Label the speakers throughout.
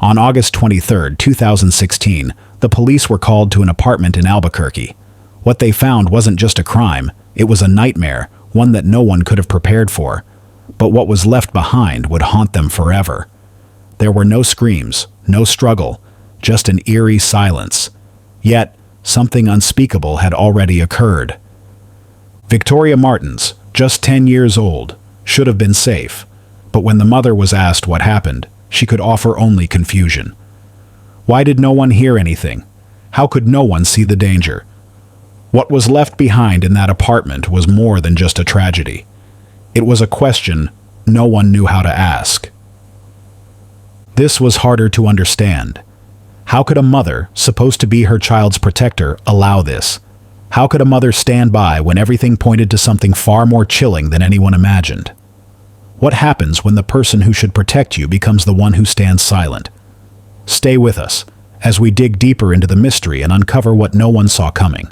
Speaker 1: On August 23, 2016, the police were called to an apartment in Albuquerque. What they found wasn't just a crime, it was a nightmare, one that no one could have prepared for. But what was left behind would haunt them forever. There were no screams, no struggle, just an eerie silence. Yet, something unspeakable had already occurred. Victoria Martens, just 10 years old, should have been safe, but when the mother was asked what happened, she could offer only confusion. Why did no one hear anything? How could no one see the danger? What was left behind in that apartment was more than just a tragedy. It was a question no one knew how to ask. This was harder to understand. How could a mother, supposed to be her child's protector, allow this? How could a mother stand by when everything pointed to something far more chilling than anyone imagined? What happens when the person who should protect you becomes the one who stands silent? Stay with us as we dig deeper into the mystery and uncover what no one saw coming.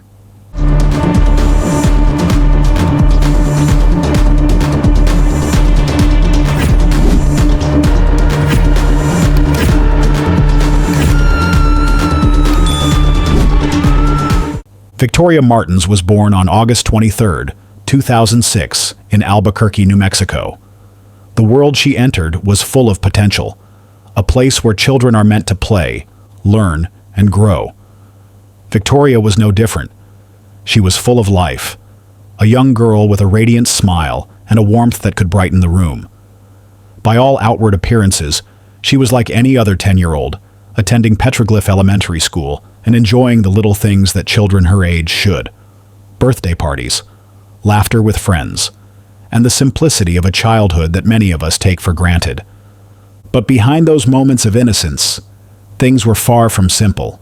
Speaker 1: Victoria Martens was born on August 23, 2006, in Albuquerque, New Mexico. The world she entered was full of potential, a place where children are meant to play, learn, and grow. Victoria was no different. She was full of life, a young girl with a radiant smile and a warmth that could brighten the room. By all outward appearances, she was like any other 10-year-old, attending Petroglyph Elementary School and enjoying the little things that children her age should. Birthday parties, laughter with friends, and the simplicity of a childhood that many of us take for granted. But behind those moments of innocence, things were far from simple.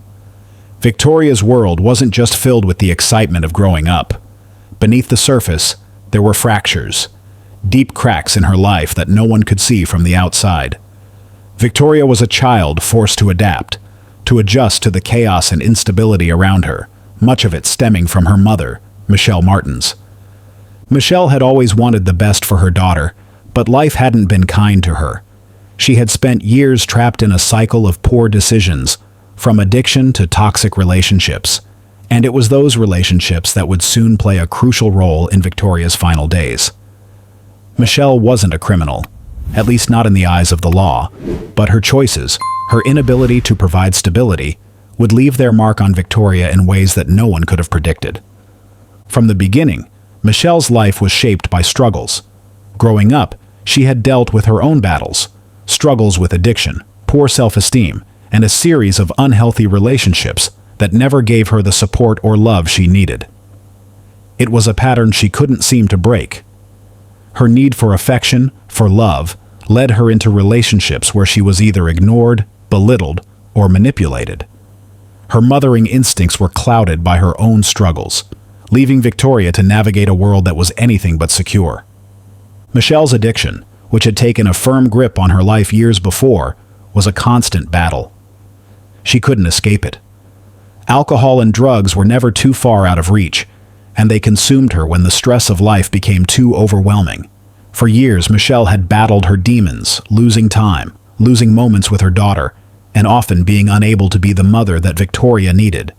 Speaker 1: Victoria's world wasn't just filled with the excitement of growing up. Beneath the surface, there were fractures, deep cracks in her life that no one could see from the outside. Victoria was a child forced to adapt, to adjust to the chaos and instability around her, much of it stemming from her mother, Michelle Martens. Michelle had always wanted the best for her daughter, but life hadn't been kind to her. She had spent years trapped in a cycle of poor decisions, from addiction to toxic relationships, and it was those relationships that would soon play a crucial role in Victoria's final days. Michelle wasn't a criminal, at least not in the eyes of the law, but her choices, her inability to provide stability, would leave their mark on Victoria in ways that no one could have predicted. From the beginning, Michelle's life was shaped by struggles. Growing up, she had dealt with her own battles, struggles with addiction, poor self-esteem, and a series of unhealthy relationships that never gave her the support or love she needed. It was a pattern she couldn't seem to break. Her need for affection, for love, led her into relationships where she was either ignored, belittled, or manipulated. Her mothering instincts were clouded by her own struggles, leaving Victoria to navigate a world that was anything but secure. Michelle's addiction, which had taken a firm grip on her life years before, was a constant battle. She couldn't escape it. Alcohol and drugs were never too far out of reach, and they consumed her when the stress of life became too overwhelming. For years, Michelle had battled her demons, losing time, losing moments with her daughter, and often being unable to be the mother that Victoria needed.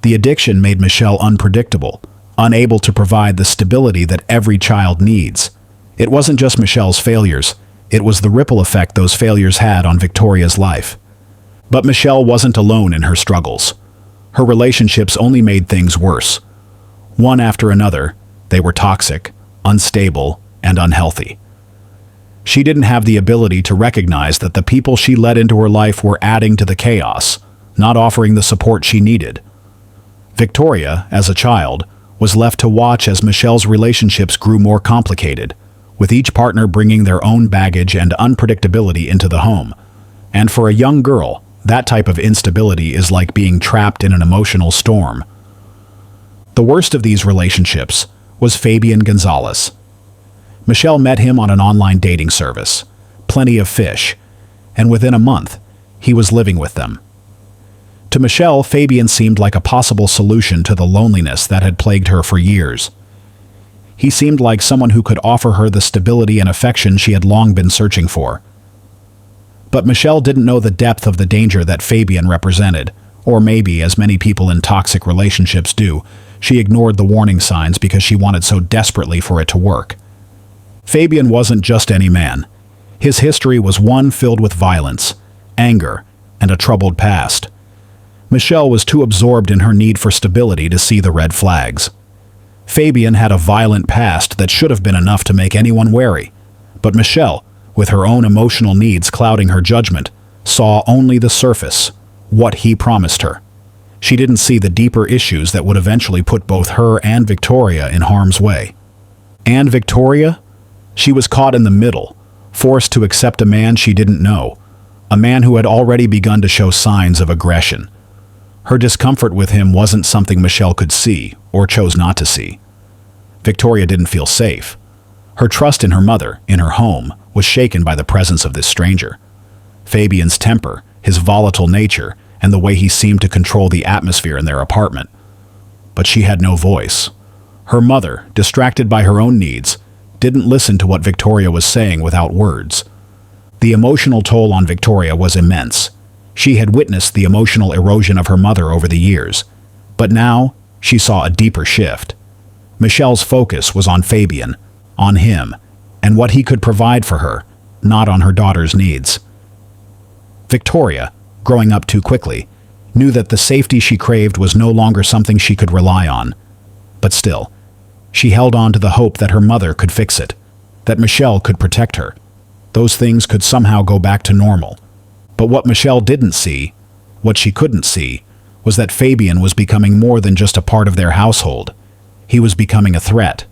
Speaker 1: The addiction made Michelle unpredictable, unable to provide the stability that every child needs. It wasn't just Michelle's failures, it was the ripple effect those failures had on Victoria's life. But Michelle wasn't alone in her struggles. Her relationships only made things worse. One after another, they were toxic, unstable, and unhealthy. She didn't have the ability to recognize that the people she let into her life were adding to the chaos, not offering the support she needed. Victoria, as a child, was left to watch as Michelle's relationships grew more complicated, with each partner bringing their own baggage and unpredictability into the home. And for a young girl, that type of instability is like being trapped in an emotional storm. The worst of these relationships was Fabian Gonzalez. Michelle met him on an online dating service, Plenty of Fish, and within a month, he was living with them. To Michelle, Fabian seemed like a possible solution to the loneliness that had plagued her for years. He seemed like someone who could offer her the stability and affection she had long been searching for. But Michelle didn't know the depth of the danger that Fabian represented, or maybe, as many people in toxic relationships do, she ignored the warning signs because she wanted so desperately for it to work. Fabian wasn't just any man. His history was one filled with violence, anger, and a troubled past. Michelle was too absorbed in her need for stability to see the red flags. Fabian had a violent past that should have been enough to make anyone wary, but Michelle, with her own emotional needs clouding her judgment, saw only the surface, what he promised her. She didn't see the deeper issues that would eventually put both her and Victoria in harm's way. And Victoria? She was caught in the middle, forced to accept a man she didn't know, a man who had already begun to show signs of aggression. Her discomfort with him wasn't something Michelle could see, or chose not to see. Victoria didn't feel safe. Her trust in her mother, in her home, was shaken by the presence of this stranger. Fabian's temper, his volatile nature, and the way he seemed to control the atmosphere in their apartment. But she had no voice. Her mother, distracted by her own needs, didn't listen to what Victoria was saying without words. The emotional toll on Victoria was immense. She had witnessed the emotional erosion of her mother over the years, but now she saw a deeper shift. Michelle's focus was on Fabian, on him, and what he could provide for her, not on her daughter's needs. Victoria, growing up too quickly, knew that the safety she craved was no longer something she could rely on. But still, she held on to the hope that her mother could fix it, that Michelle could protect her. Those things could somehow go back to normal. But what Michelle didn't see, what she couldn't see, was that Fabian was becoming more than just a part of their household. He was becoming a threat.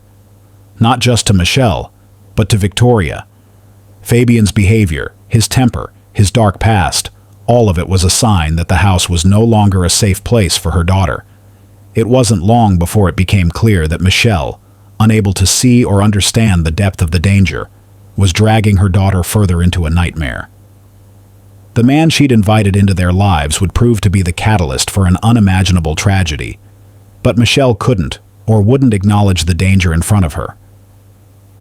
Speaker 1: Not just to Michelle, but to Victoria. Fabian's behavior, his temper, his dark past, all of it was a sign that the house was no longer a safe place for her daughter. It wasn't long before it became clear that Michelle, unable to see or understand the depth of the danger, was dragging her daughter further into a nightmare. The man she'd invited into their lives would prove to be the catalyst for an unimaginable tragedy, but Michelle couldn't or wouldn't acknowledge the danger in front of her.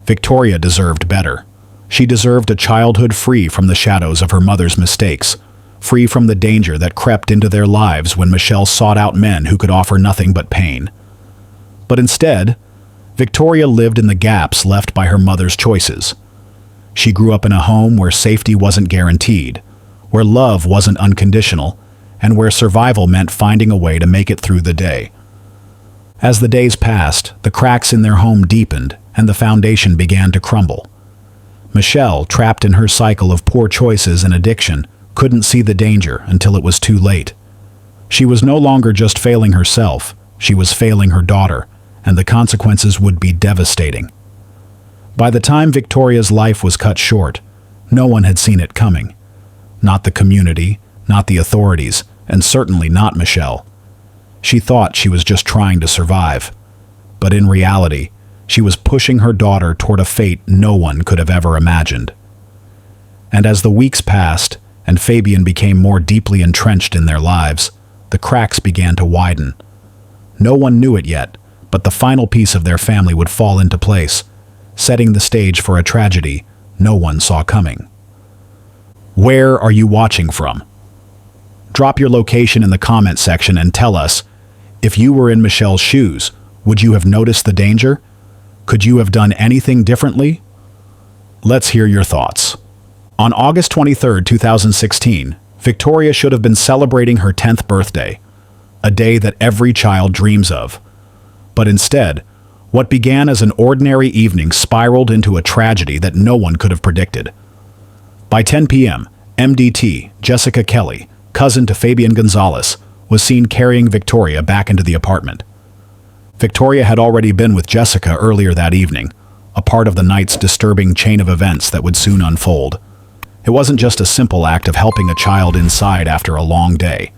Speaker 1: Victoria deserved better. She deserved a childhood free from the shadows of her mother's mistakes, free from the danger that crept into their lives when Michelle sought out men who could offer nothing but pain. But instead, Victoria lived in the gaps left by her mother's choices. She grew up in a home where safety wasn't guaranteed, where love wasn't unconditional, and where survival meant finding a way to make it through the day. As the days passed, the cracks in their home deepened, and the foundation began to crumble. Michelle, trapped in her cycle of poor choices and addiction, couldn't see the danger until it was too late. She was no longer just failing herself, she was failing her daughter, and the consequences would be devastating. By the time Victoria's life was cut short, no one had seen it coming. Not the community, not the authorities, and certainly not Michelle. She thought she was just trying to survive. But in reality, she was pushing her daughter toward a fate no one could have ever imagined. And as the weeks passed, and Fabian became more deeply entrenched in their lives, the cracks began to widen. No one knew it yet, but the final piece of their family would fall into place, setting the stage for a tragedy no one saw coming. Where are you watching from? Drop your location in the comment section and tell us, if you were in Michelle's shoes, would you have noticed the danger? Could you have done anything differently? Let's hear your thoughts. On August 23, 2016, Victoria should have been celebrating her 10th birthday, a day that every child dreams of. But instead, what began as an ordinary evening spiraled into a tragedy that no one could have predicted. By 10 p.m., MDT, Jessica Kelly, cousin to Fabian Gonzalez, was seen carrying Victoria back into the apartment. Victoria had already been with Jessica earlier that evening, a part of the night's disturbing chain of events that would soon unfold. It wasn't just a simple act of helping a child inside after a long day.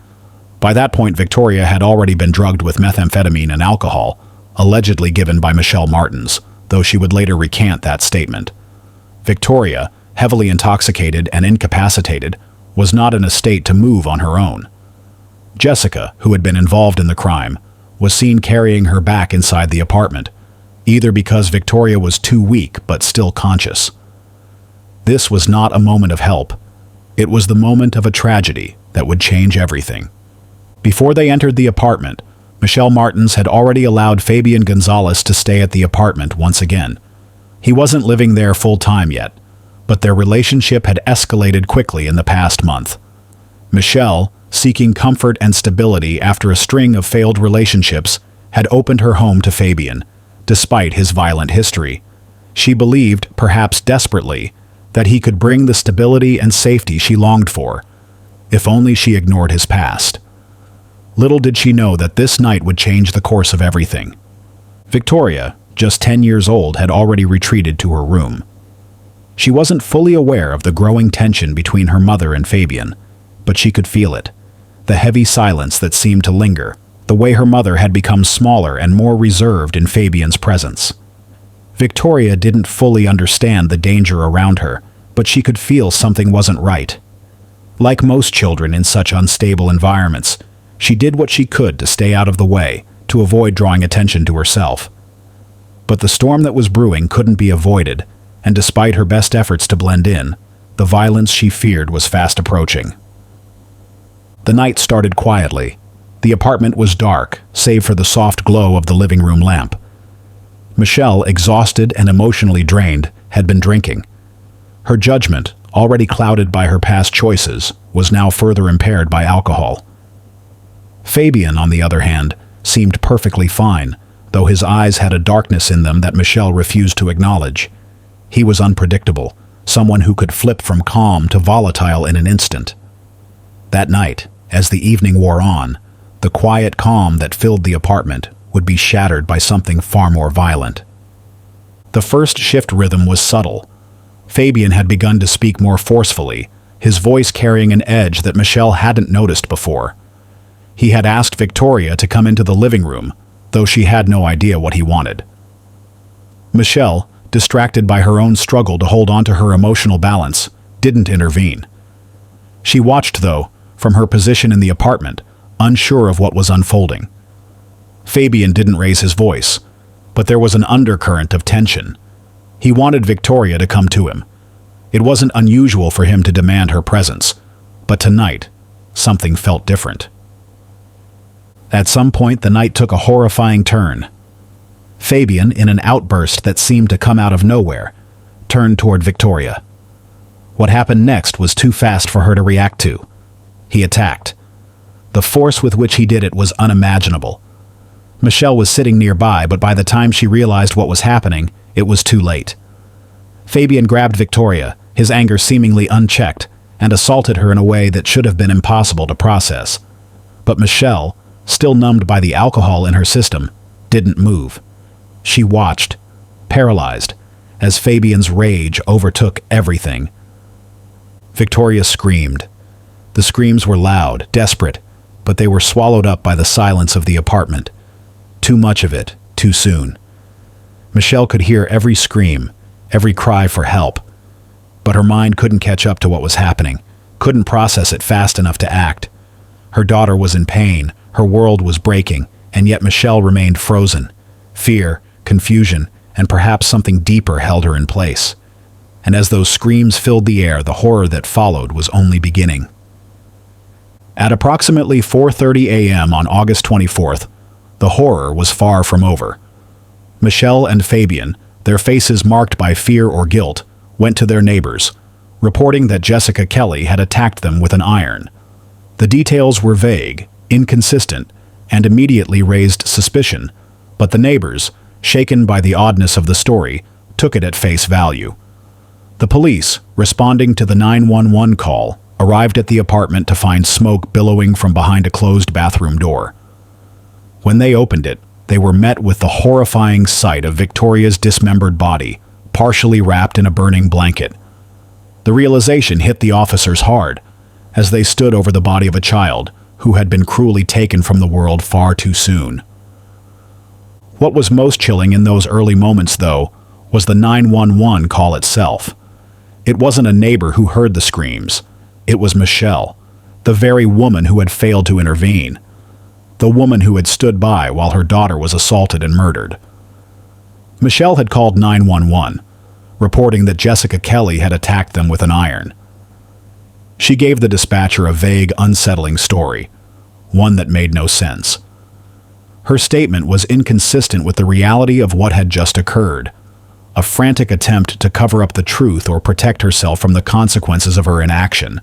Speaker 1: By that point, Victoria had already been drugged with methamphetamine and alcohol, allegedly given by Michelle Martens, though she would later recant that statement. Victoria, heavily intoxicated and incapacitated, was not in a state to move on her own. Jessica, who had been involved in the crime, was seen carrying her back inside the apartment, either because Victoria was too weak but still conscious. This was not a moment of help. It was the moment of a tragedy that would change everything. Before they entered the apartment, Michelle Martens had already allowed Fabian Gonzalez to stay at the apartment once again. He wasn't living there full-time yet, but their relationship had escalated quickly in the past month. Michelle, seeking comfort and stability after a string of failed relationships, had opened her home to Fabian, despite his violent history. She believed, perhaps desperately, that he could bring the stability and safety she longed for, if only she ignored his past. Little did she know that this night would change the course of everything. Victoria, just 10 years old, had already retreated to her room. She wasn't fully aware of the growing tension between her mother and Fabian, but she could feel it. The heavy silence that seemed to linger, the way her mother had become smaller and more reserved in Fabian's presence. Victoria didn't fully understand the danger around her, but she could feel something wasn't right. Like most children in such unstable environments, she did what she could to stay out of the way, to avoid drawing attention to herself. But the storm that was brewing couldn't be avoided, and despite her best efforts to blend in, the violence she feared was fast approaching. The night started quietly. The apartment was dark, save for the soft glow of the living room lamp. Michelle, exhausted and emotionally drained, had been drinking. Her judgment, already clouded by her past choices, was now further impaired by alcohol. Fabian, on the other hand, seemed perfectly fine, though his eyes had a darkness in them that Michelle refused to acknowledge. He was unpredictable, someone who could flip from calm to volatile in an instant. That night, as the evening wore on, the quiet calm that filled the apartment would be shattered by something far more violent. The first shift rhythm was subtle. Fabian had begun to speak more forcefully, his voice carrying an edge that Michelle hadn't noticed before. He had asked Victoria to come into the living room, though she had no idea what he wanted. Michelle, distracted by her own struggle to hold on to her emotional balance, didn't intervene. She watched, though, from her position in the apartment, unsure of what was unfolding. Fabian didn't raise his voice, but there was an undercurrent of tension. He wanted Victoria to come to him. It wasn't unusual for him to demand her presence, but tonight, something felt different. At some point, the night took a horrifying turn. Fabian, in an outburst that seemed to come out of nowhere, turned toward Victoria. What happened next was too fast for her to react to. He attacked. The force with which he did it was unimaginable. Michelle was sitting nearby, but by the time she realized what was happening, it was too late. Fabian grabbed Victoria, his anger seemingly unchecked, and assaulted her in a way that should have been impossible to process. But Michelle, still numbed by the alcohol in her system, didn't move. She watched, paralyzed, as Fabian's rage overtook everything. Victoria screamed. The screams were loud, desperate, but they were swallowed up by the silence of the apartment. Too much of it, too soon. Michelle could hear every scream, every cry for help, but her mind couldn't catch up to what was happening, couldn't process it fast enough to act. Her daughter was in pain, her world was breaking, and yet Michelle remained frozen. Fear, confusion, and perhaps something deeper held her in place. And as those screams filled the air, the horror that followed was only beginning. At approximately 4:30 a.m. on August 24th, the horror was far from over. Michelle and Fabian, their faces marked by fear or guilt, went to their neighbors, reporting that Jessica Kelly had attacked them with an iron. The details were vague, inconsistent, and immediately raised suspicion, but the neighbors, shaken by the oddness of the story, took it at face value. The police, responding to the 911 call, arrived at the apartment to find smoke billowing from behind a closed bathroom door. When they opened it, they were met with the horrifying sight of Victoria's dismembered body, partially wrapped in a burning blanket. The realization hit the officers hard, as they stood over the body of a child who had been cruelly taken from the world far too soon. What was most chilling in those early moments, though, was the 911 call itself. It wasn't a neighbor who heard the screams. It was Michelle, the very woman who had failed to intervene. The woman who had stood by while her daughter was assaulted and murdered. Michelle had called 911, reporting that Jessica Kelly had attacked them with an iron. She gave the dispatcher a vague, unsettling story, one that made no sense. Her statement was inconsistent with the reality of what had just occurred, a frantic attempt to cover up the truth or protect herself from the consequences of her inaction.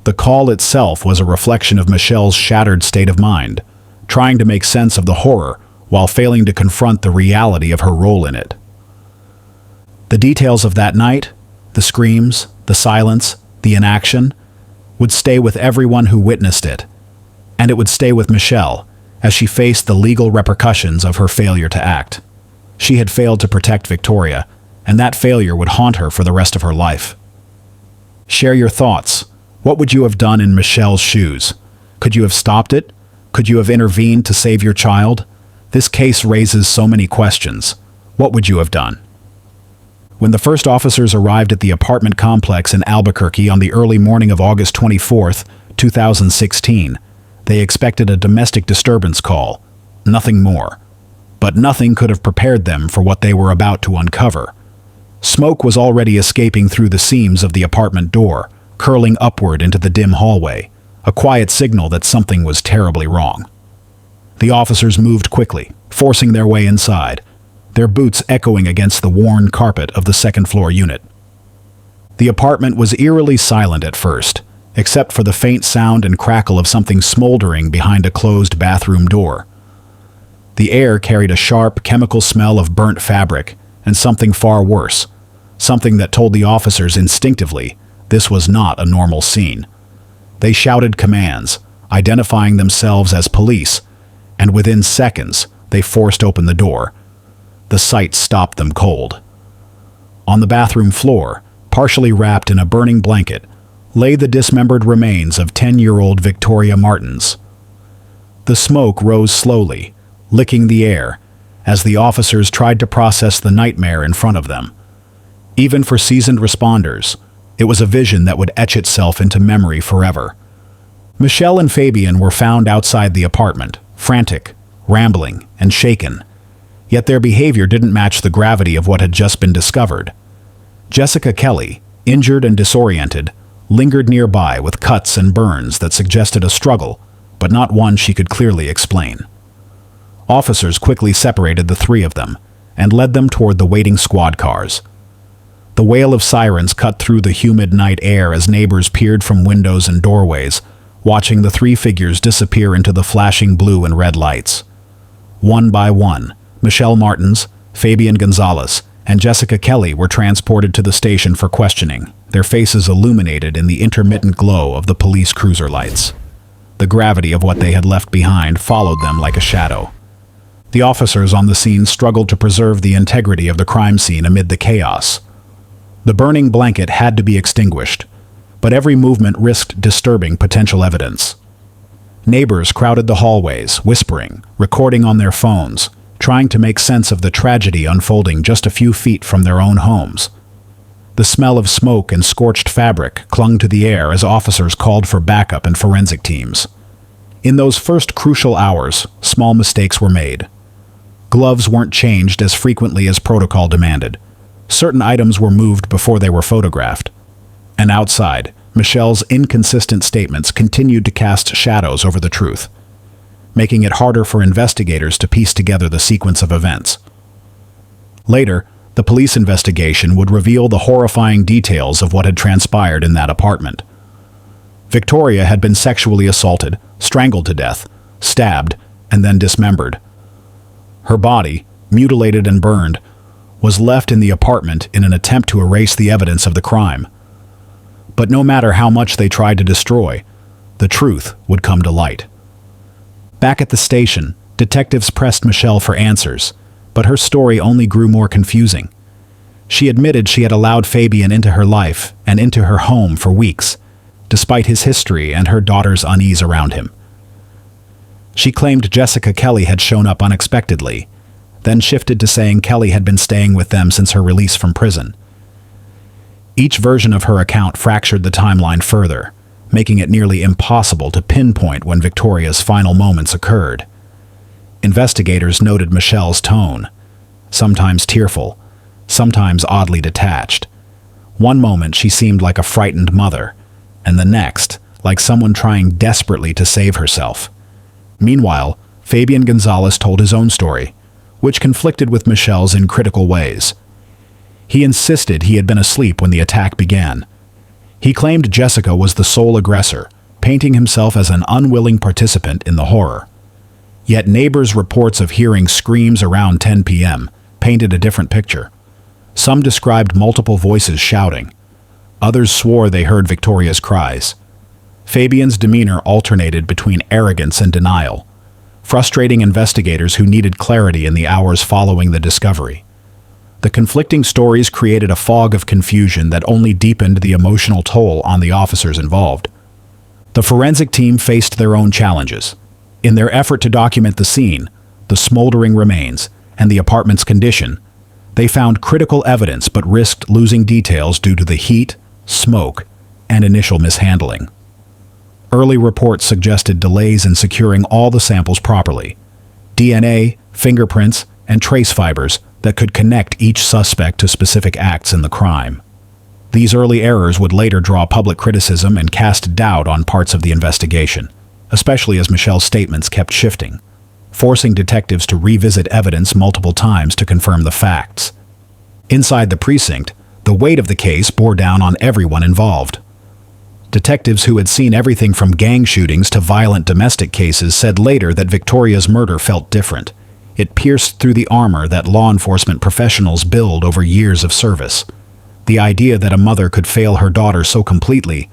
Speaker 1: The call itself was a reflection of Michelle's shattered state of mind, trying to make sense of the horror while failing to confront the reality of her role in it. The details of that night, the screams, the silence, the inaction, would stay with everyone who witnessed it, and it would stay with Michelle as she faced the legal repercussions of her failure to act. She had failed to protect Victoria, and that failure would haunt her for the rest of her life. Share your thoughts. What would you have done in Michelle's shoes? Could you have stopped it? Could you have intervened to save your child? This case raises so many questions. What would you have done? When the first officers arrived at the apartment complex in Albuquerque on the early morning of August 24, 2016, they expected a domestic disturbance call, nothing more. But nothing could have prepared them for what they were about to uncover. Smoke was already escaping through the seams of the apartment door, curling upward into the dim hallway, a quiet signal that something was terribly wrong. The officers moved quickly, forcing their way inside, their boots echoing against the worn carpet of the second-floor unit. The apartment was eerily silent at first, except for the faint sound and crackle of something smoldering behind a closed bathroom door. The air carried a sharp, chemical smell of burnt fabric, and something far worse, something that told the officers instinctively this was not a normal scene. They shouted commands, identifying themselves as police, and within seconds, they forced open the door. The sight stopped them cold. On the bathroom floor, partially wrapped in a burning blanket, lay the dismembered remains of 10-year-old Victoria Martens. The smoke rose slowly, licking the air, as the officers tried to process the nightmare in front of them. Even for seasoned responders, it was a vision that would etch itself into memory forever. Michelle and Fabian were found outside the apartment, frantic, rambling, and shaken. Yet their behavior didn't match the gravity of what had just been discovered. Jessica Kelly, injured and disoriented, lingered nearby with cuts and burns that suggested a struggle, but not one she could clearly explain. Officers quickly separated the three of them and led them toward the waiting squad cars. The wail of sirens cut through the humid night air as neighbors peered from windows and doorways, watching the three figures disappear into the flashing blue and red lights. One by one, Michelle Martens, Fabian Gonzalez, and Jessica Kelly were transported to the station for questioning, their faces illuminated in the intermittent glow of the police cruiser lights. The gravity of what they had left behind followed them like a shadow. The officers on the scene struggled to preserve the integrity of the crime scene amid the chaos. The burning blanket had to be extinguished, but every movement risked disturbing potential evidence. Neighbors crowded the hallways, whispering, recording on their phones, trying to make sense of the tragedy unfolding just a few feet from their own homes. The smell of smoke and scorched fabric clung to the air as officers called for backup and forensic teams. In those first crucial hours, small mistakes were made. Gloves weren't changed as frequently as protocol demanded. Certain items were moved before they were photographed. And outside, Michelle's inconsistent statements continued to cast shadows over the truth, making it harder for investigators to piece together the sequence of events. Later, the police investigation would reveal the horrifying details of what had transpired in that apartment. Victoria had been sexually assaulted, strangled to death, stabbed, and then dismembered. Her body, mutilated and burned, was left in the apartment in an attempt to erase the evidence of the crime. But no matter how much they tried to destroy, the truth would come to light. Back at the station, detectives pressed Michelle for answers, but her story only grew more confusing. She admitted she had allowed Fabian into her life and into her home for weeks, despite his history and her daughter's unease around him. She claimed Jessica Kelly had shown up unexpectedly, then shifted to saying Kelly had been staying with them since her release from prison. Each version of her account fractured the timeline further, making it nearly impossible to pinpoint when Victoria's final moments occurred. Investigators noted Michelle's tone, sometimes tearful, sometimes oddly detached. One moment she seemed like a frightened mother, and the next, like someone trying desperately to save herself. Meanwhile, Fabian Gonzalez told his own story, which conflicted with Michelle's in critical ways. He insisted he had been asleep when the attack began. He claimed Jessica was the sole aggressor, painting himself as an unwilling participant in the horror. Yet neighbors' reports of hearing screams around 10 p.m. painted a different picture. Some described multiple voices shouting. Others swore they heard Victoria's cries. Fabian's demeanor alternated between arrogance and denial, frustrating investigators who needed clarity in the hours following the discovery. The conflicting stories created a fog of confusion that only deepened the emotional toll on the officers involved. The forensic team faced their own challenges. In their effort to document the scene, the smoldering remains, and the apartment's condition, they found critical evidence but risked losing details due to the heat, smoke, and initial mishandling. Early reports suggested delays in securing all the samples properly. DNA, fingerprints, and trace fibers that could connect each suspect to specific acts in the crime. These early errors would later draw public criticism and cast doubt on parts of the investigation, especially as Michelle's statements kept shifting, forcing detectives to revisit evidence multiple times to confirm the facts. Inside the precinct, the weight of the case bore down on everyone involved. Detectives who had seen everything from gang shootings to violent domestic cases said later that Victoria's murder felt different. It pierced through the armor that law enforcement professionals build over years of service. The idea that a mother could fail her daughter so completely,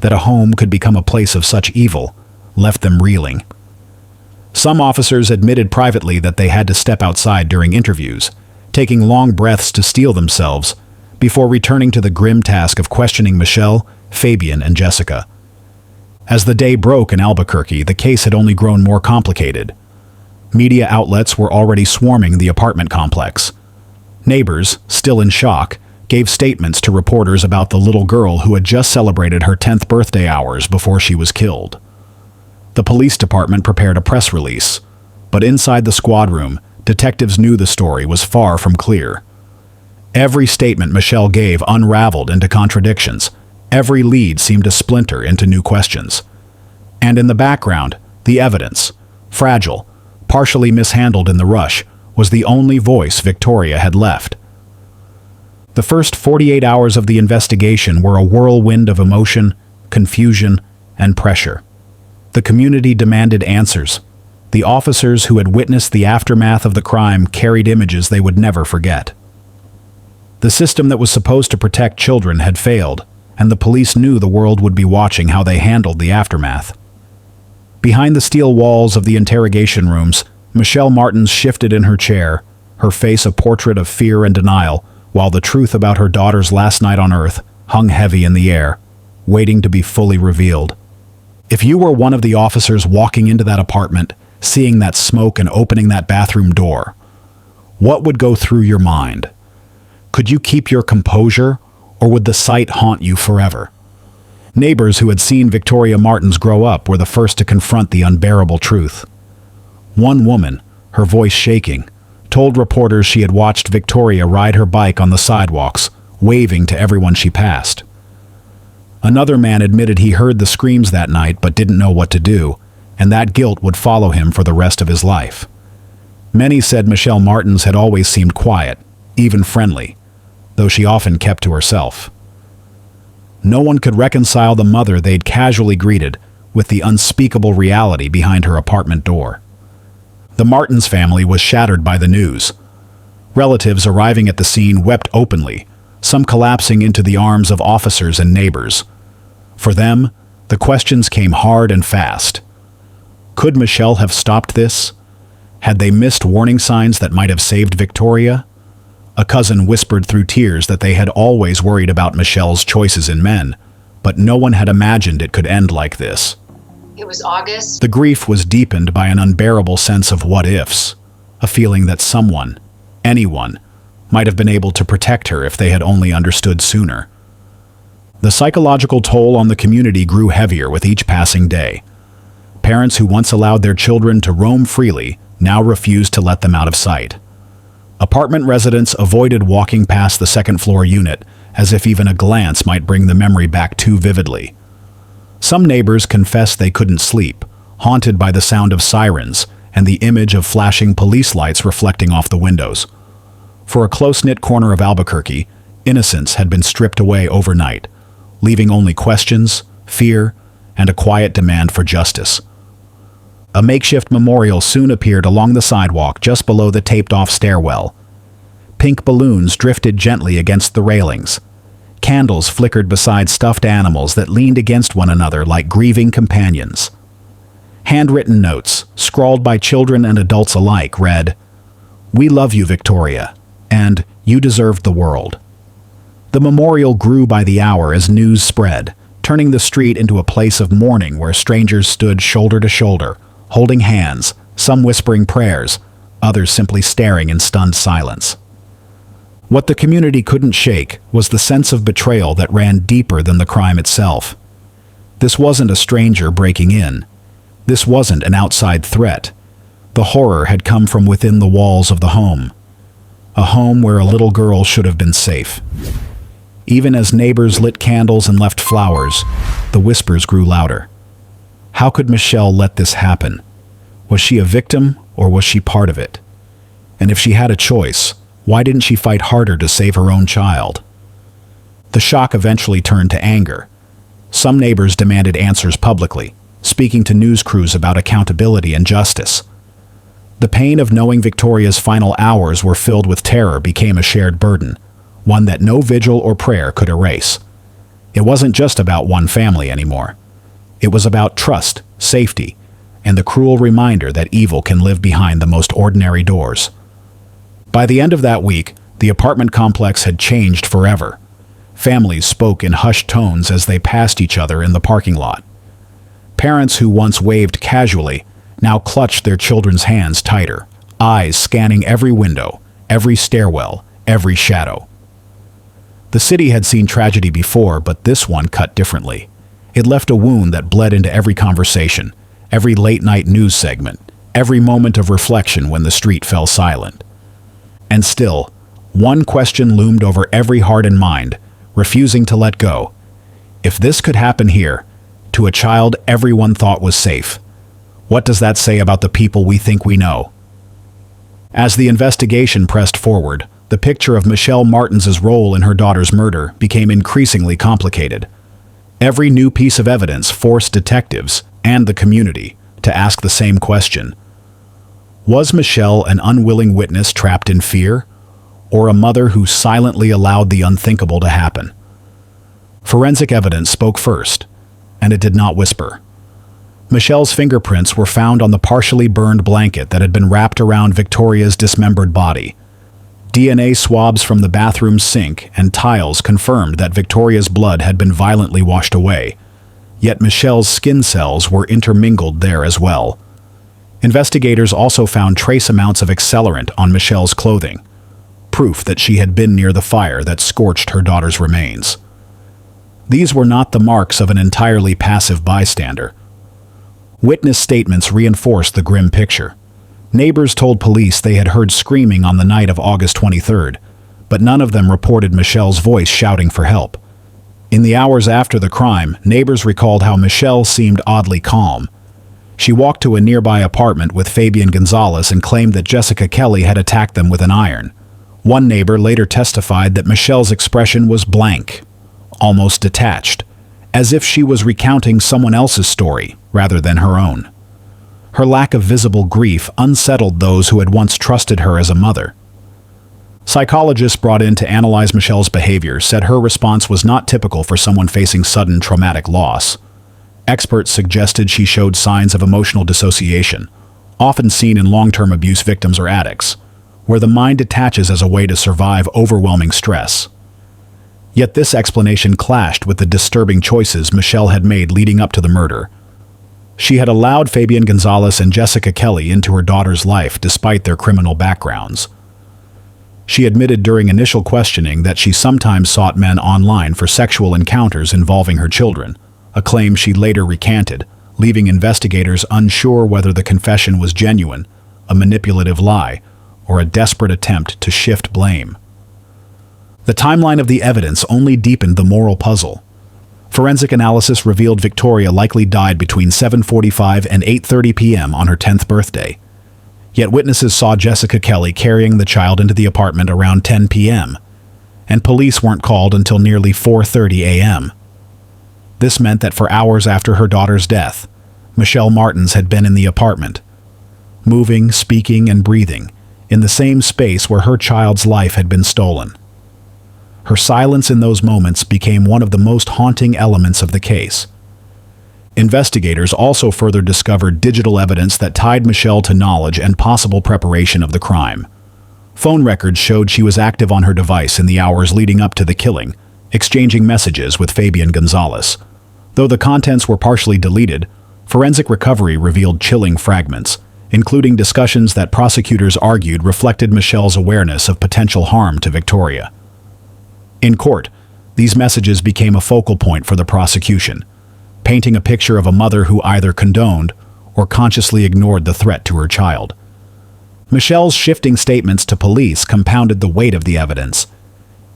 Speaker 1: that a home could become a place of such evil, left them reeling. Some officers admitted privately that they had to step outside during interviews, taking long breaths to steel themselves, before returning to the grim task of questioning Michelle, Fabian, and Jessica. As the day broke in Albuquerque, the case had only grown more complicated. Media outlets were already swarming the apartment complex. Neighbors, still in shock, gave statements to reporters about the little girl who had just celebrated her 10th birthday hours before she was killed. The police department prepared a press release, but inside the squad room, detectives knew the story was far from clear. Every statement Michelle gave unraveled into contradictions. Every lead seemed to splinter into new questions. And in the background, the evidence, fragile, partially mishandled in the rush, was the only voice Victoria had left. The first 48 hours of the investigation were a whirlwind of emotion, confusion, and pressure. The community demanded answers. The officers who had witnessed the aftermath of the crime carried images they would never forget. The system that was supposed to protect children had failed, and the police knew the world would be watching how they handled the aftermath. Behind the steel walls of the interrogation rooms, Michelle Martens shifted in her chair, her face a portrait of fear and denial, while the truth about her daughter's last night on Earth hung heavy in the air, waiting to be fully revealed. If you were one of the officers walking into that apartment, seeing that smoke and opening that bathroom door, what would go through your mind? Could you keep your composure, or would the sight haunt you forever? Neighbors who had seen Victoria Martens grow up were the first to confront the unbearable truth. One woman, her voice shaking, told reporters she had watched Victoria ride her bike on the sidewalks, waving to everyone she passed. Another man admitted he heard the screams that night but didn't know what to do, and that guilt would follow him for the rest of his life. Many said Michelle Martens had always seemed quiet, even friendly, though she often kept to herself. No one could reconcile the mother they'd casually greeted with the unspeakable reality behind her apartment door. The Martens family was shattered by the news. Relatives arriving at the scene wept openly, some collapsing into the arms of officers and neighbors. For them, the questions came hard and fast. Could Michelle have stopped this? Had they missed warning signs that might have saved Victoria? A cousin whispered through tears that they had always worried about Michelle's choices in men, but no one had imagined it could end like this.
Speaker 2: It was August.
Speaker 1: The grief was deepened by an unbearable sense of what-ifs, a feeling that someone, anyone, might have been able to protect her if they had only understood sooner. The psychological toll on the community grew heavier with each passing day. Parents who once allowed their children to roam freely now refused to let them out of sight. Apartment residents avoided walking past the second-floor unit, as if even a glance might bring the memory back too vividly. Some neighbors confessed they couldn't sleep, haunted by the sound of sirens and the image of flashing police lights reflecting off the windows. For a close-knit corner of Albuquerque, innocence had been stripped away overnight, leaving only questions, fear, and a quiet demand for justice. A makeshift memorial soon appeared along the sidewalk just below the taped-off stairwell. Pink balloons drifted gently against the railings. Candles flickered beside stuffed animals that leaned against one another like grieving companions. Handwritten notes, scrawled by children and adults alike, read, "We love you, Victoria," and "You deserved the world." The memorial grew by the hour as news spread, turning the street into a place of mourning where strangers stood shoulder to shoulder, holding hands, some whispering prayers, others simply staring in stunned silence. What the community couldn't shake was the sense of betrayal that ran deeper than the crime itself. This wasn't a stranger breaking in. This wasn't an outside threat. The horror had come from within the walls of the home. A home where a little girl should have been safe. Even as neighbors lit candles and left flowers, the whispers grew louder. How could Michelle let this happen? Was she a victim, or was she part of it? And if she had a choice, why didn't she fight harder to save her own child? The shock eventually turned to anger. Some neighbors demanded answers publicly, speaking to news crews about accountability and justice. The pain of knowing Victoria's final hours were filled with terror became a shared burden, one that no vigil or prayer could erase. It wasn't just about one family anymore. It was about trust, safety, and the cruel reminder that evil can live behind the most ordinary doors. By the end of that week, the apartment complex had changed forever. Families spoke in hushed tones as they passed each other in the parking lot. Parents who once waved casually now clutched their children's hands tighter, eyes scanning every window, every stairwell, every shadow. The city had seen tragedy before, but this one cut differently. It left a wound that bled into every conversation, every late-night news segment, every moment of reflection when the street fell silent. And still, one question loomed over every heart and mind, refusing to let go. If this could happen here, to a child everyone thought was safe, what does that say about the people we think we know? As the investigation pressed forward, the picture of Michelle Martens' role in her daughter's murder became increasingly complicated. Every new piece of evidence forced detectives and the community to ask the same question. Was Michelle an unwilling witness trapped in fear, or a mother who silently allowed the unthinkable to happen? Forensic evidence spoke first, and it did not whisper. Michelle's fingerprints were found on the partially burned blanket that had been wrapped around Victoria's dismembered body. DNA swabs from the bathroom sink and tiles confirmed that Victoria's blood had been violently washed away, yet Michelle's skin cells were intermingled there as well. Investigators also found trace amounts of accelerant on Michelle's clothing, proof that she had been near the fire that scorched her daughter's remains. These were not the marks of an entirely passive bystander. Witness statements reinforced the grim picture. Neighbors told police they had heard screaming on the night of August 23rd, but none of them reported Michelle's voice shouting for help. In the hours after the crime, neighbors recalled how Michelle seemed oddly calm. She walked to a nearby apartment with Fabian Gonzalez and claimed that Jessica Kelly had attacked them with an iron. One neighbor later testified that Michelle's expression was blank, almost detached, as if she was recounting someone else's story rather than her own. Her lack of visible grief unsettled those who had once trusted her as a mother. Psychologists brought in to analyze Michelle's behavior said her response was not typical for someone facing sudden traumatic loss. Experts suggested she showed signs of emotional dissociation, often seen in long-term abuse victims or addicts, where the mind detaches as a way to survive overwhelming stress. Yet this explanation clashed with the disturbing choices Michelle had made leading up to the murder. She had allowed Fabian Gonzalez and Jessica Kelly into her daughter's life despite their criminal backgrounds. She admitted during initial questioning that she sometimes sought men online for sexual encounters involving her children, a claim she later recanted, leaving investigators unsure whether the confession was genuine, a manipulative lie, or a desperate attempt to shift blame. The timeline of the evidence only deepened the moral puzzle. Forensic analysis revealed Victoria likely died between 7:45 and 8:30 p.m. on her 10th birthday. Yet witnesses saw Jessica Kelly carrying the child into the apartment around 10 p.m., and police weren't called until nearly 4:30 a.m. This meant that for hours after her daughter's death, Michelle Martens had been in the apartment, moving, speaking, and breathing, in the same space where her child's life had been stolen. Her silence in those moments became one of the most haunting elements of the case. Investigators also further discovered digital evidence that tied Michelle to knowledge and possible preparation of the crime. Phone records showed she was active on her device in the hours leading up to the killing, exchanging messages with Fabian Gonzalez. Though the contents were partially deleted, forensic recovery revealed chilling fragments, including discussions that prosecutors argued reflected Michelle's awareness of potential harm to Victoria. In court, these messages became a focal point for the prosecution, painting a picture of a mother who either condoned or consciously ignored the threat to her child. Michelle's shifting statements to police compounded the weight of the evidence.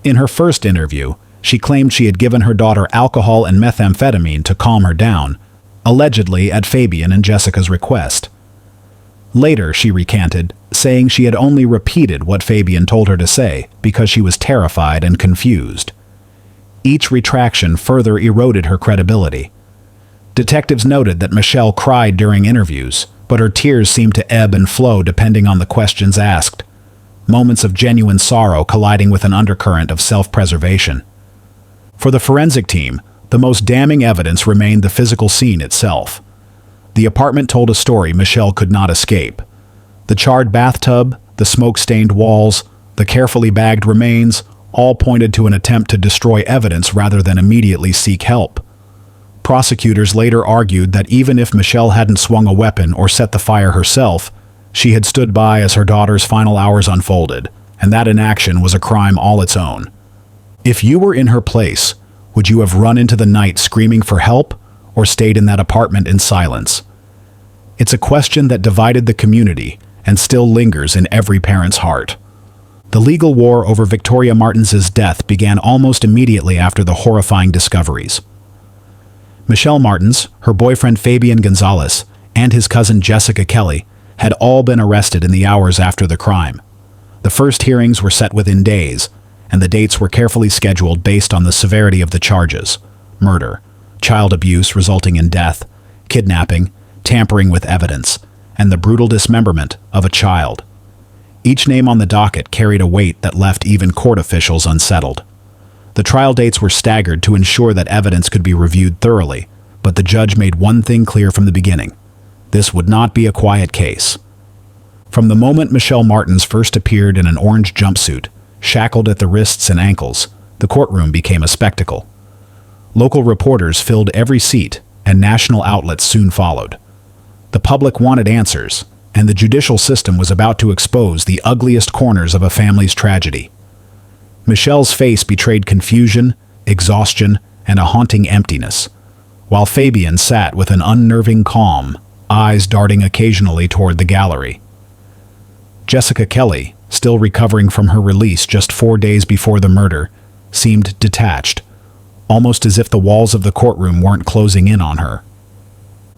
Speaker 1: In her first interview, she claimed she had given her daughter alcohol and methamphetamine to calm her down, allegedly at Fabian and Jessica's request. Later, she recanted, saying she had only repeated what Fabian told her to say because she was terrified and confused. Each retraction further eroded her credibility. Detectives noted that Michelle cried during interviews, but her tears seemed to ebb and flow depending on the questions asked, moments of genuine sorrow colliding with an undercurrent of self-preservation. For the forensic team, the most damning evidence remained the physical scene itself. The apartment told a story Michelle could not escape. The charred bathtub, the smoke-stained walls, the carefully bagged remains, all pointed to an attempt to destroy evidence rather than immediately seek help. Prosecutors later argued that even if Michelle hadn't swung a weapon or set the fire herself, she had stood by as her daughter's final hours unfolded, and that inaction was a crime all its own. If you were in her place, would you have run into the night screaming for help or stayed in that apartment in silence? It's a question that divided the community and still lingers in every parent's heart. The legal war over Victoria Martens' death began almost immediately after the horrifying discoveries. Michelle Martens, her boyfriend Fabian Gonzalez, and his cousin Jessica Kelly had all been arrested in the hours after the crime. The first hearings were set within days, and the dates were carefully scheduled based on the severity of the charges: murder, child abuse resulting in death, kidnapping, tampering with evidence, and the brutal dismemberment of a child. Each name on the docket carried a weight that left even court officials unsettled. The trial dates were staggered to ensure that evidence could be reviewed thoroughly, but the judge made one thing clear from the beginning: this would not be a quiet case. From the moment Michelle Martens first appeared in an orange jumpsuit, shackled at the wrists and ankles, the courtroom became a spectacle. Local reporters filled every seat, and national outlets soon followed. The public wanted answers, and the judicial system was about to expose the ugliest corners of a family's tragedy. Michelle's face betrayed confusion, exhaustion, and a haunting emptiness, while Fabian sat with an unnerving calm, eyes darting occasionally toward the gallery. Jessica Kelly, still recovering from her release just 4 days before the murder, seemed detached, almost as if the walls of the courtroom weren't closing in on her.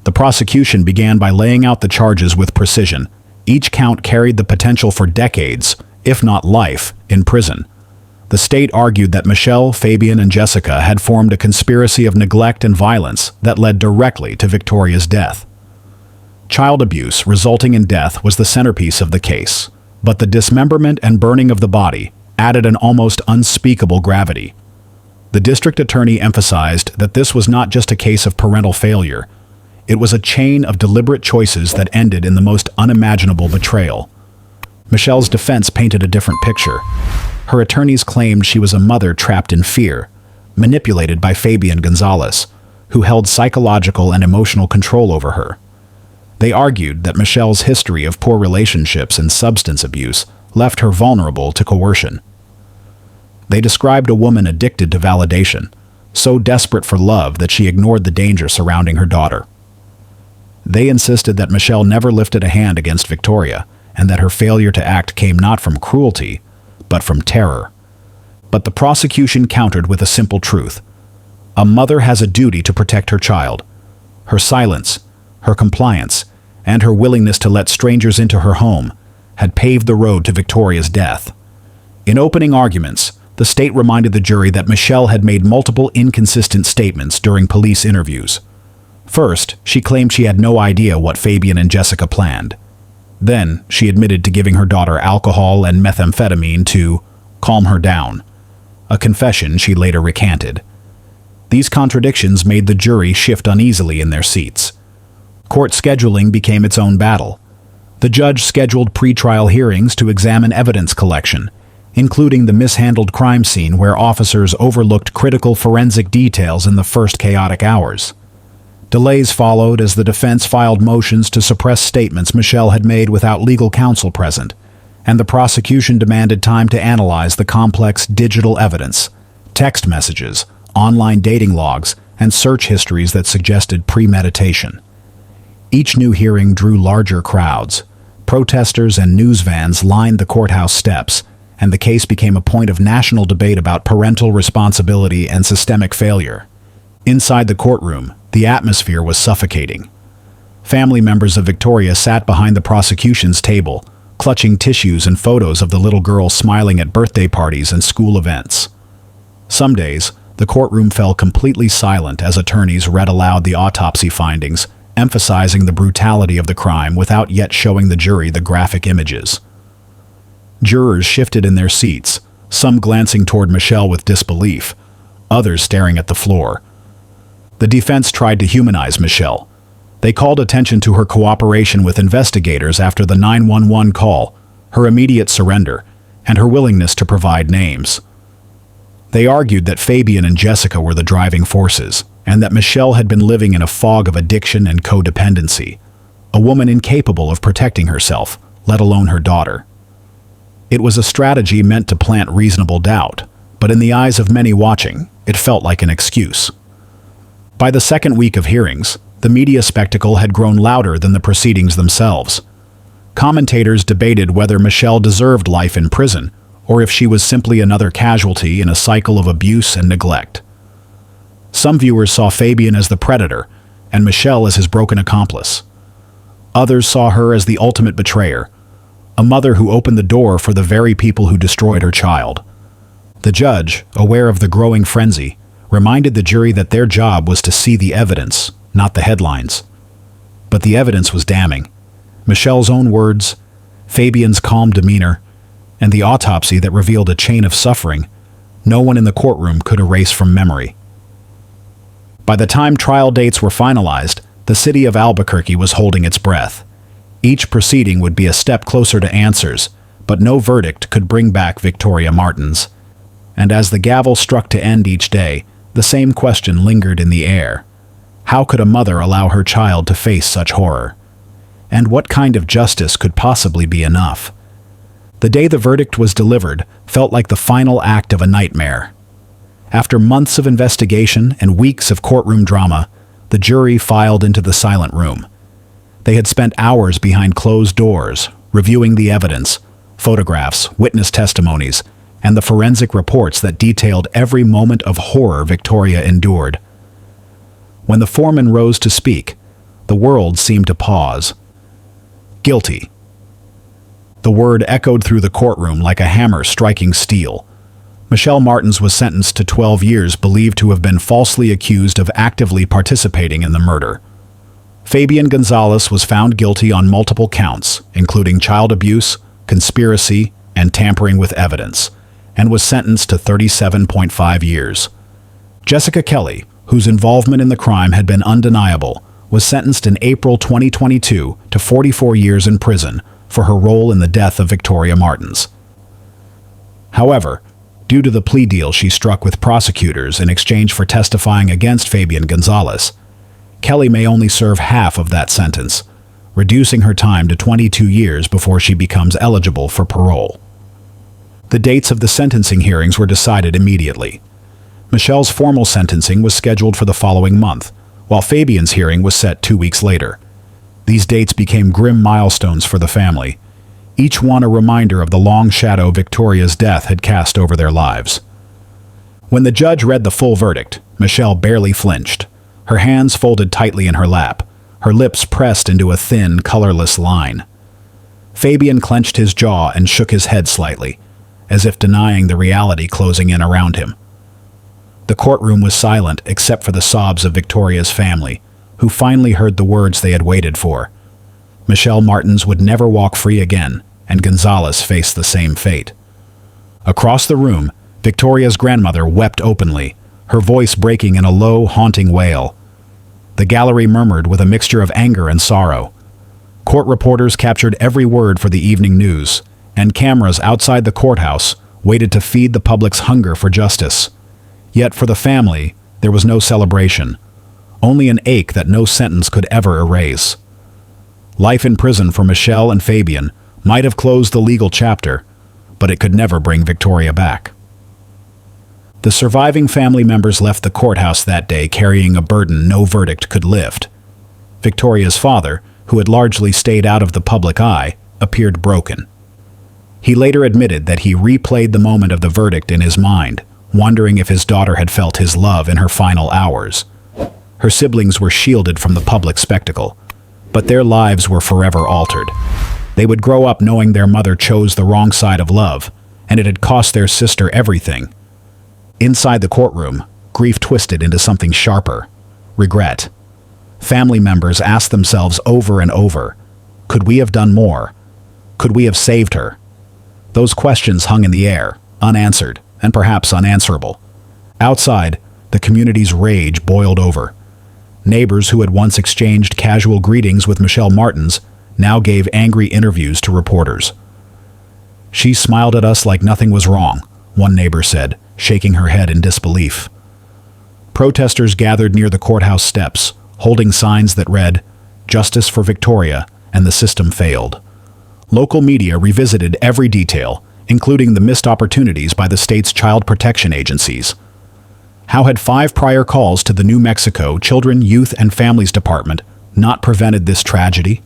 Speaker 1: The prosecution began by laying out the charges with precision. Each count carried the potential for decades, if not life, in prison. The state argued that Michelle, Fabian, and Jessica had formed a conspiracy of neglect and violence that led directly to Victoria's death. Child abuse resulting in death was the centerpiece of the case, but the dismemberment and burning of the body added an almost unspeakable gravity. The district attorney emphasized that this was not just a case of parental failure. It was a chain of deliberate choices that ended in the most unimaginable betrayal. Michelle's defense painted a different picture. Her attorneys claimed she was a mother trapped in fear, manipulated by Fabian Gonzalez, who held psychological and emotional control over her. They argued that Michelle's history of poor relationships and substance abuse left her vulnerable to coercion. They described a woman addicted to validation, so desperate for love that she ignored the danger surrounding her daughter. They insisted that Michelle never lifted a hand against Victoria, and that her failure to act came not from cruelty, but from terror. But the prosecution countered with a simple truth: A mother has a duty to protect her child. Her silence, her compliance, and her willingness to let strangers into her home had paved the road to Victoria's death. In opening arguments, the state reminded the jury that Michelle had made multiple inconsistent statements during police interviews. First, she claimed she had no idea what Fabian and Jessica planned. Then, she admitted to giving her daughter alcohol and methamphetamine to calm her down, a confession she later recanted. These contradictions made the jury shift uneasily in their seats. Court scheduling became its own battle. The judge scheduled pre-trial hearings to examine evidence collection, including the mishandled crime scene where officers overlooked critical forensic details in the first chaotic hours. Delays followed as the defense filed motions to suppress statements Michelle had made without legal counsel present, and the prosecution demanded time to analyze the complex digital evidence, text messages, online dating logs, and search histories that suggested premeditation. Each new hearing drew larger crowds. Protesters and news vans lined the courthouse steps, and the case became a point of national debate about parental responsibility and systemic failure. Inside the courtroom, the atmosphere was suffocating. Family members of Victoria sat behind the prosecution's table, clutching tissues and photos of the little girl smiling at birthday parties and school events. Some days, the courtroom fell completely silent as attorneys read aloud the autopsy findings, emphasizing the brutality of the crime without yet showing the jury the graphic images. Jurors shifted in their seats, some glancing toward Michelle with disbelief, others staring at the floor. The defense tried to humanize Michelle. They called attention to her cooperation with investigators after the 911 call, her immediate surrender, and her willingness to provide names. They argued that Fabian and Jessica were the driving forces, and that Michelle had been living in a fog of addiction and codependency, a woman incapable of protecting herself, let alone her daughter. It was a strategy meant to plant reasonable doubt, but in the eyes of many watching, it felt like an excuse. By the second week of hearings, the media spectacle had grown louder than the proceedings themselves. Commentators debated whether Michelle deserved life in prison, or if she was simply another casualty in a cycle of abuse and neglect. Some viewers saw Fabian as the predator, and Michelle as his broken accomplice. Others saw her as the ultimate betrayer, a mother who opened the door for the very people who destroyed her child. The judge, aware of the growing frenzy, reminded the jury that their job was to see the evidence, not the headlines. But the evidence was damning. Michelle's own words, Fabian's calm demeanor, and the autopsy that revealed a chain of suffering no one in the courtroom could erase from memory. By the time trial dates were finalized, the city of Albuquerque was holding its breath. Each proceeding would be a step closer to answers, but no verdict could bring back Victoria Martens. And as the gavel struck to end each day, the same question lingered in the air. How could a mother allow her child to face such horror? And what kind of justice could possibly be enough? The day the verdict was delivered felt like the final act of a nightmare. After months of investigation and weeks of courtroom drama, the jury filed into the silent room. They had spent hours behind closed doors, reviewing the evidence, photographs, witness testimonies, and the forensic reports that detailed every moment of horror Victoria endured. When the foreman rose to speak, the world seemed to pause. Guilty. The word echoed through the courtroom like a hammer striking steel. Michelle Martens was sentenced to 12 years, believed to have been falsely accused of actively participating in the murder. Fabian Gonzalez was found guilty on multiple counts, including child abuse, conspiracy, and tampering with evidence, and was sentenced to 37.5 years. Jessica Kelly, whose involvement in the crime had been undeniable, was sentenced in April 2022 to 44 years in prison for her role in the death of Victoria Martens. However, due to the plea deal she struck with prosecutors in exchange for testifying against Fabian Gonzalez, Kelly may only serve half of that sentence, reducing her time to 22 years before she becomes eligible for parole. The dates of the sentencing hearings were decided immediately. Michelle's formal sentencing was scheduled for the following month, while Fabian's hearing was set 2 weeks later. These dates became grim milestones for the family, each one a reminder of the long shadow Victoria's death had cast over their lives. When the judge read the full verdict, Michelle barely flinched, her hands folded tightly in her lap, her lips pressed into a thin, colorless line. Fabian clenched his jaw and shook his head slightly, as if denying the reality closing in around him. The courtroom was silent except for the sobs of Victoria's family, who finally heard the words they had waited for. Michelle Martens would never walk free again, and Gonzalez faced the same fate. Across the room, Victoria's grandmother wept openly, her voice breaking in a low, haunting wail. The gallery murmured with a mixture of anger and sorrow. Court reporters captured every word for the evening news, and cameras outside the courthouse waited to feed the public's hunger for justice. Yet for the family, there was no celebration, only an ache that no sentence could ever erase. Life in prison for Michelle and Fabian might have closed the legal chapter, but it could never bring Victoria back. The surviving family members left the courthouse that day carrying a burden no verdict could lift. Victoria's father, who had largely stayed out of the public eye, appeared broken. He later admitted that he replayed the moment of the verdict in his mind, wondering if his daughter had felt his love in her final hours. Her siblings were shielded from the public spectacle, but their lives were forever altered. They would grow up knowing their mother chose the wrong side of love, and it had cost their sister everything. Inside the courtroom, grief twisted into something sharper: regret. Family members asked themselves over and over, could we have done more? Could we have saved her? Those questions hung in the air, unanswered, and perhaps unanswerable. Outside, the community's rage boiled over. Neighbors who had once exchanged casual greetings with Michelle Martens now gave angry interviews to reporters. "She smiled at us like nothing was wrong," one neighbor said, shaking her head in disbelief. Protesters gathered near the courthouse steps, holding signs that read, "Justice for Victoria," and "The system failed." Local media revisited every detail, including the missed opportunities by the state's child protection agencies. How had 5 prior calls to the New Mexico Children, Youth, and Families Department not prevented this tragedy?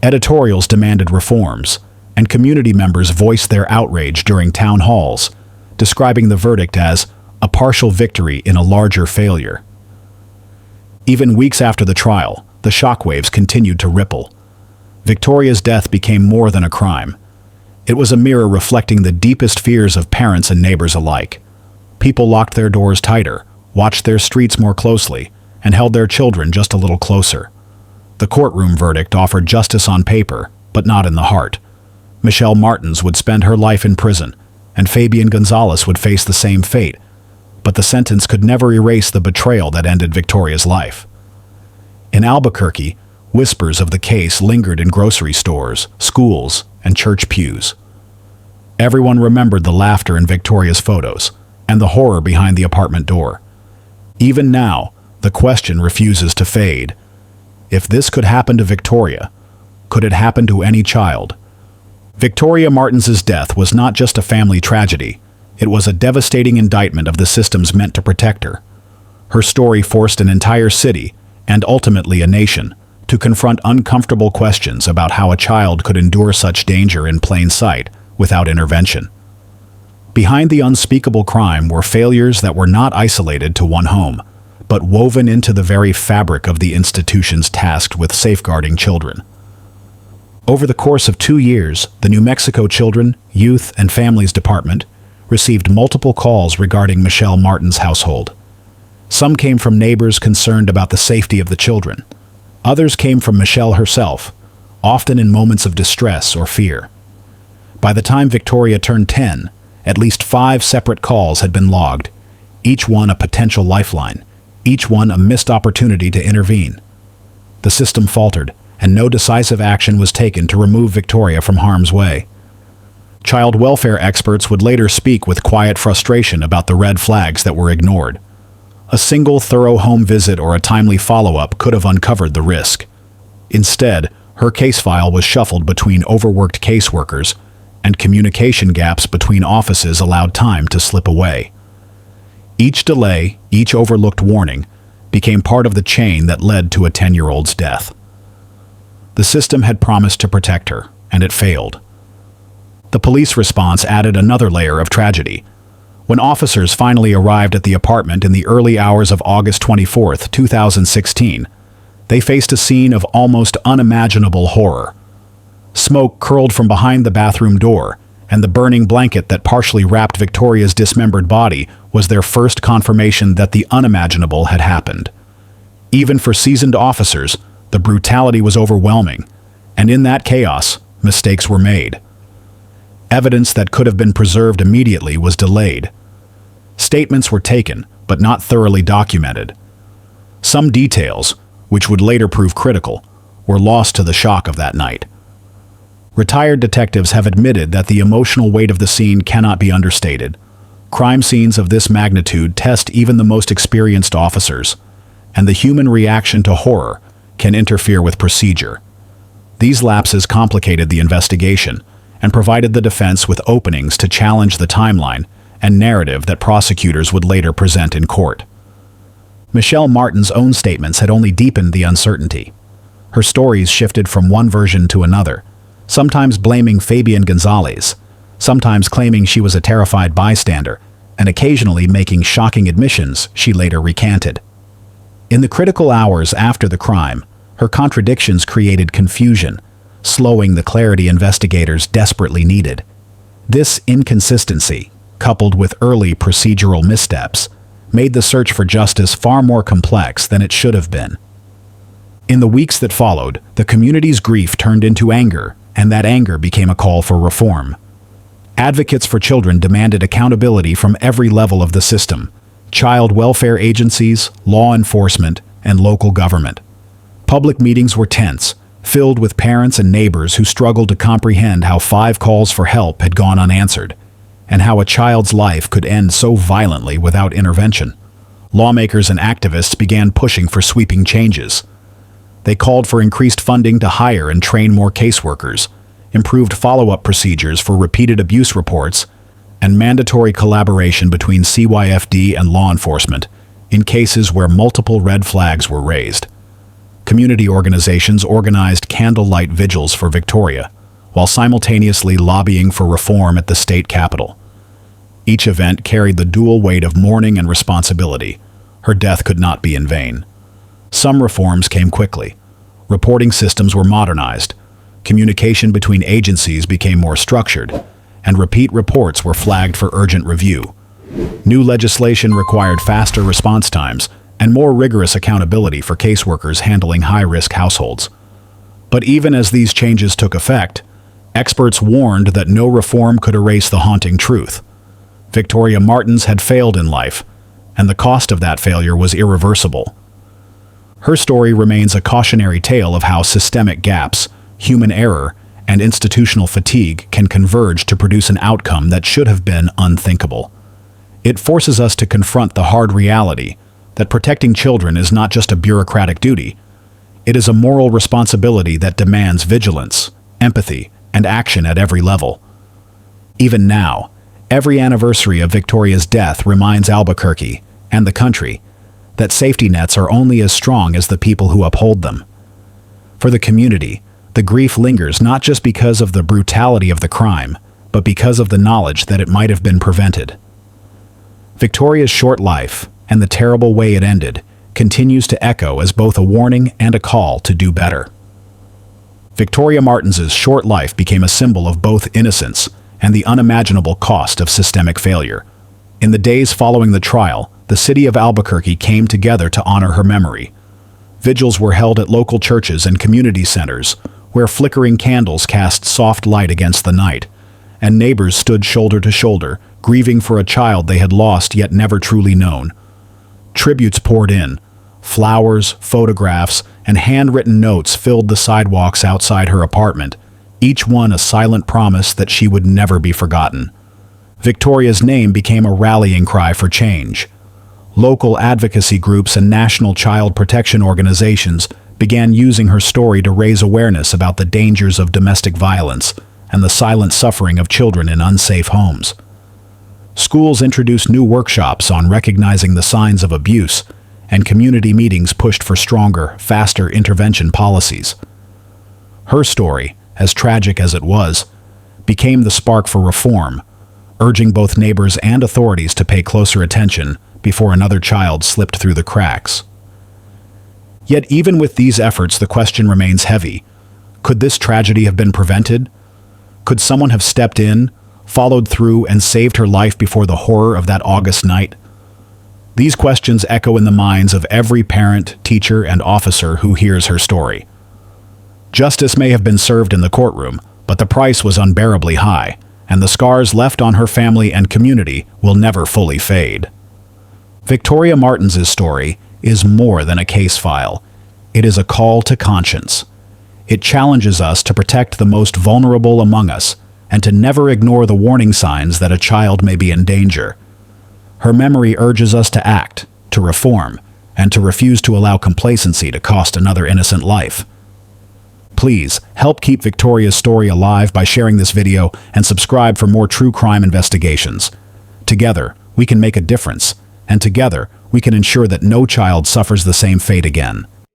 Speaker 1: Editorials demanded reforms, and community members voiced their outrage during town halls, describing the verdict as a partial victory in a larger failure. Even weeks after the trial, the shockwaves continued to ripple. Victoria's death became more than a crime. It was a mirror reflecting the deepest fears of parents and neighbors alike. People locked their doors tighter, watched their streets more closely, and held their children just a little closer. The courtroom verdict offered justice on paper, but not in the heart. Michelle Martens would spend her life in prison, and Fabian Gonzalez would face the same fate, but the sentence could never erase the betrayal that ended Victoria's life. In Albuquerque, whispers of the case lingered in grocery stores, schools, and church pews. Everyone remembered the laughter in Victoria's photos, and the horror behind the apartment door. Even now, the question refuses to fade. If this could happen to Victoria, could it happen to any child? Victoria Martens's death was not just a family tragedy. It was a devastating indictment of the systems meant to protect her. Her story forced an entire city, and ultimately a nation, to confront uncomfortable questions about how a child could endure such danger in plain sight without intervention. Behind the unspeakable crime were failures that were not isolated to one home, but woven into the very fabric of the institutions tasked with safeguarding children. Over the course of 2 years, the New Mexico Children, Youth, and Families Department received multiple calls regarding Michelle Martens' household. Some came from neighbors concerned about the safety of the children. Others came from Michelle herself, often in moments of distress or fear. By the time Victoria turned 10, at least 5 separate calls had been logged, each one a potential lifeline, each one a missed opportunity to intervene. The system faltered, and no decisive action was taken to remove Victoria from harm's way. Child welfare experts would later speak with quiet frustration about the red flags that were ignored. A single thorough home visit or a timely follow-up could have uncovered the risk. Instead, her case file was shuffled between overworked caseworkers, and communication gaps between offices allowed time to slip away. Each delay, each overlooked warning, became part of the chain that led to a 10-year-old's death. The system had promised to protect her, and it failed. The police response added another layer of tragedy. When officers finally arrived at the apartment in the early hours of August 24, 2016, they faced a scene of almost unimaginable horror. Smoke curled from behind the bathroom door, and the burning blanket that partially wrapped Victoria's dismembered body was their first confirmation that the unimaginable had happened. Even for seasoned officers, the brutality was overwhelming, and in that chaos, mistakes were made. Evidence that could have been preserved immediately was delayed. Statements were taken, but not thoroughly documented. Some details, which would later prove critical, were lost to the shock of that night. Retired detectives have admitted that the emotional weight of the scene cannot be understated. Crime scenes of this magnitude test even the most experienced officers, and the human reaction to horror can interfere with procedure. These lapses complicated the investigation and provided the defense with openings to challenge the timeline and narrative that prosecutors would later present in court. Michelle Martens' own statements had only deepened the uncertainty. Her stories shifted from one version to another, sometimes blaming Fabian Gonzalez, sometimes claiming she was a terrified bystander, and occasionally making shocking admissions she later recanted. In the critical hours after the crime, her contradictions created confusion, slowing the clarity investigators desperately needed. This inconsistency, coupled with early procedural missteps, made the search for justice far more complex than it should have been. In the weeks that followed, the community's grief turned into anger, and that anger became a call for reform. Advocates for children demanded accountability from every level of the system: child welfare agencies, law enforcement, and local government. Public meetings were tense, filled with parents and neighbors who struggled to comprehend how 5 calls for help had gone unanswered, and how a child's life could end so violently without intervention. Lawmakers and activists began pushing for sweeping changes. They called for increased funding to hire and train more caseworkers, improved follow-up procedures for repeated abuse reports, and mandatory collaboration between CYFD and law enforcement in cases where multiple red flags were raised. Community organizations organized candlelight vigils for Victoria, while simultaneously lobbying for reform at the state capitol. Each event carried the dual weight of mourning and responsibility. Her death could not be in vain. Some reforms came quickly. Reporting systems were modernized, communication between agencies became more structured, and repeat reports were flagged for urgent review. New legislation required faster response times and more rigorous accountability for caseworkers handling high-risk households. But even as these changes took effect, experts warned that no reform could erase the haunting truth. Victoria Martens had failed in life, and the cost of that failure was irreversible. Her story remains a cautionary tale of how systemic gaps, human error, and institutional fatigue can converge to produce an outcome that should have been unthinkable. It forces us to confront the hard reality that protecting children is not just a bureaucratic duty. It is a moral responsibility that demands vigilance, empathy, and action at every level. Even now, every anniversary of Victoria's death reminds Albuquerque, and the country, that safety nets are only as strong as the people who uphold them. For the community, the grief lingers not just because of the brutality of the crime, but because of the knowledge that it might have been prevented. Victoria's short life, and the terrible way it ended, continues to echo as both a warning and a call to do better. Victoria Martens's short life became a symbol of both innocence and the unimaginable cost of systemic failure. In the days following the trial, the city of Albuquerque came together to honor her memory. Vigils were held at local churches and community centers, where flickering candles cast soft light against the night, and neighbors stood shoulder to shoulder, grieving for a child they had lost yet never truly known. Tributes poured in. Flowers, photographs, and handwritten notes filled the sidewalks outside her apartment, each one a silent promise that she would never be forgotten. Victoria's name became a rallying cry for change. Local advocacy groups and national child protection organizations began using her story to raise awareness about the dangers of domestic violence and the silent suffering of children in unsafe homes. Schools introduced new workshops on recognizing the signs of abuse, and community meetings pushed for stronger, faster intervention policies. Her story, as tragic as it was, became the spark for reform, urging both neighbors and authorities to pay closer attention before another child slipped through the cracks. Yet even with these efforts, the question remains heavy. Could this tragedy have been prevented? Could someone have stepped in, followed through, and saved her life before the horror of that August night? These questions echo in the minds of every parent, teacher, and officer who hears her story. Justice may have been served in the courtroom, but the price was unbearably high, and the scars left on her family and community will never fully fade. Victoria Martens' story is more than a case file. It is a call to conscience. It challenges us to protect the most vulnerable among us and to never ignore the warning signs that a child may be in danger. Her memory urges us to act, to reform, and to refuse to allow complacency to cost another innocent life. Please help keep Victoria's story alive by sharing this video and subscribe for more true crime investigations. Together, we can make a difference, and together, we can ensure that no child suffers the same fate again.